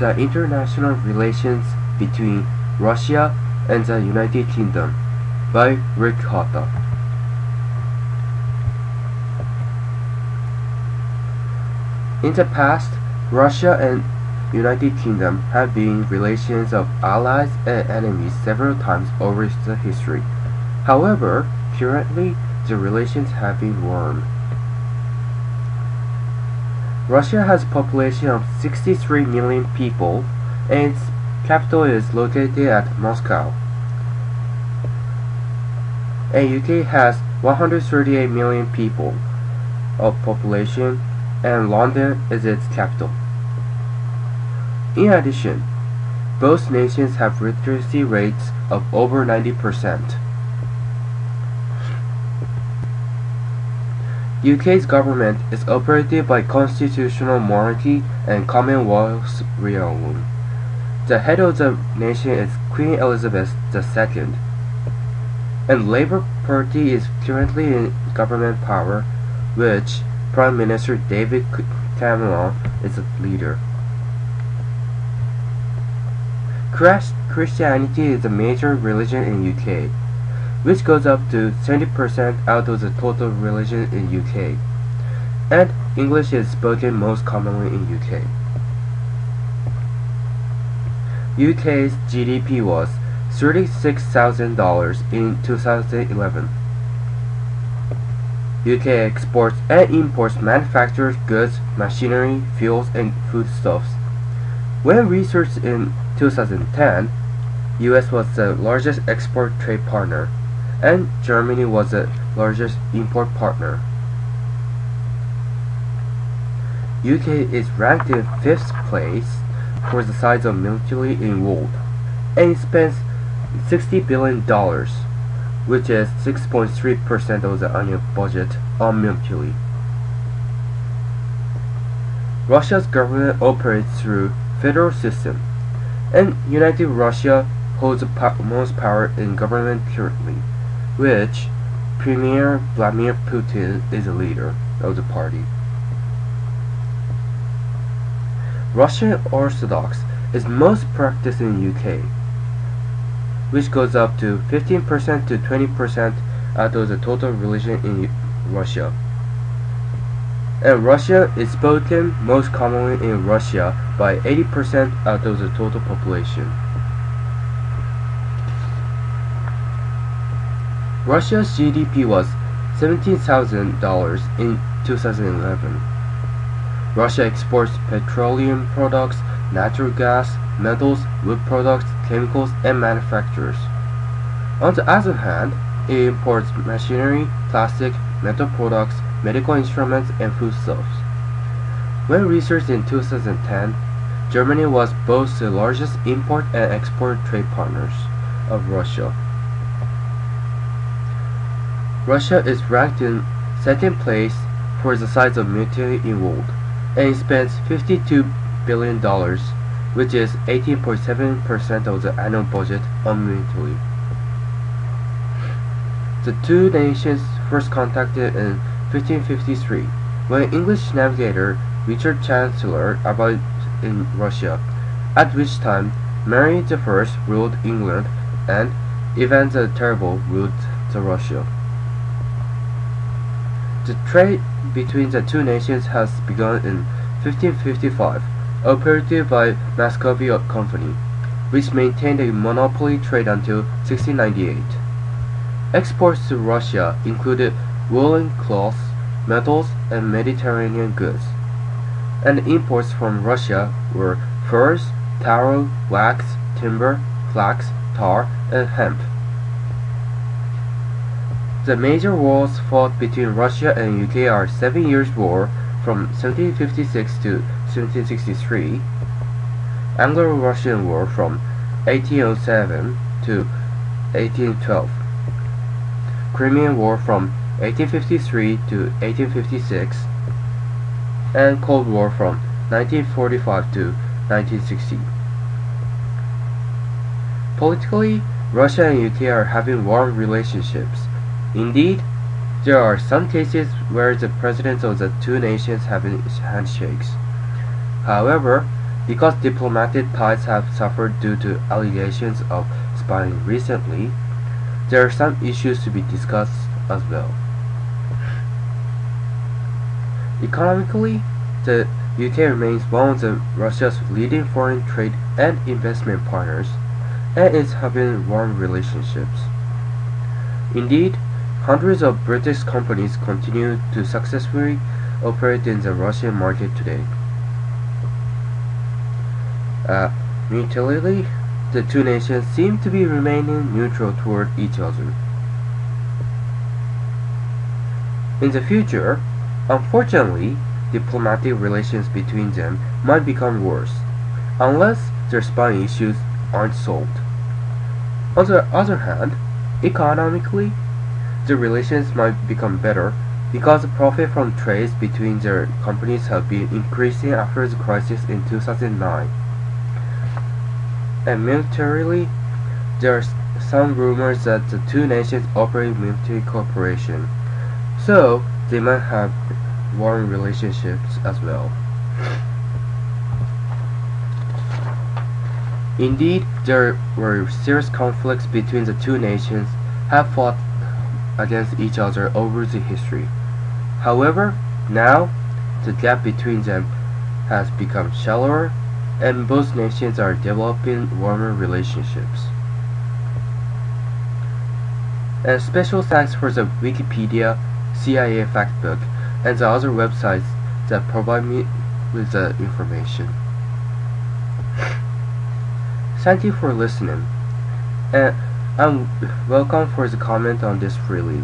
The International Relations Between Russia and the United Kingdom by Hotta. In the past, Russia and United Kingdom have been relations of allies and enemies several times over the history. However, currently, the relations have been warm. Russia has a population of 63 million people, and its capital is located at Moscow. And UK has 138 million people of population, and London is its capital. In addition, both nations have literacy rates of over 90%. UK's government is operated by constitutional monarchy and Commonwealth realm. The head of the nation is Queen Elizabeth II, and Labour Party is currently in government power, which Prime Minister David Cameron is the leader. Christianity is the major religion in UK, which goes up to 70% out of the total religion in UK, and English is spoken most commonly in UK. UK's GDP was $36,000 in 2011. UK exports and imports manufactured goods, machinery, fuels, and foodstuffs. When researched in 2010, US was the largest export trade partner, and Germany was the largest import partner. UK is ranked in 5th place for the size of military in world, and it spends $60 billion, which is 6.3% of the annual budget on military. Russia's government operates through federal system, and United Russia holds the most power in government currently, which Premier Vladimir Putin is the leader of the party. Russian Orthodox is most practiced in UK, which goes up to 15% to 20% out of the total religion in Russia. And Russian is spoken most commonly in Russia by 80% out of the total population. Russia's GDP was $17,000 in 2011. Russia exports petroleum products, natural gas, metals, wood products, chemicals, and manufacturers. On the other hand, it imports machinery, plastic, metal products, medical instruments, and foodstuffs. When researched in 2010, Germany was both the largest import and export trade partners of Russia. Russia is ranked in 2nd place for the size of military in world, and it spends $52 billion, which is 18.7% of the annual budget on military. The two nations first contacted in 1553, when English navigator Richard Chancellor arrived in Russia, at which time Mary I ruled England and Ivan the Terrible ruled Russia. The trade between the two nations has begun in 1555, operated by Muscovy Company, which maintained a monopoly trade until 1698. Exports to Russia included woolen cloths, metals, and Mediterranean goods, and imports from Russia were furs, tallow, wax, timber, flax, tar, and hemp. The major wars fought between Russia and UK are 7 Years' War from 1756 to 1763, Anglo-Russian War from 1807 to 1812, Crimean War from 1853 to 1856, and Cold War from 1945 to 1960. Politically, Russia and UK are having warm relationships. Indeed, there are some cases where the presidents of the two nations have handshakes. However, Because diplomatic ties have suffered due to allegations of spying recently, there are some issues to be discussed as well. Economically, the UK remains one of Russia's leading foreign trade and investment partners, and is having warm relationships. Indeed, hundreds of British companies continue to successfully operate in the Russian market today. Militarily, the two nations seem to be remaining neutral toward each other. In the future, unfortunately, diplomatic relations between them might become worse, unless their spying issues aren't solved. On the other hand, economically, the relations might become better because the profit from trades between their companies have been increasing after the crisis in 2009. And militarily, there are some rumors that the two nations operate military cooperation, so they might have warm relationships as well. Indeed, there were serious conflicts between the two nations have fought against each other over the history. However, now the gap between them has become shallower, and both nations are developing warmer relationships. And special thanks for the Wikipedia, CIA Factbook, and the other websites that provide me with the information. Thank you for listening, and I'm welcome for the comment on this freely.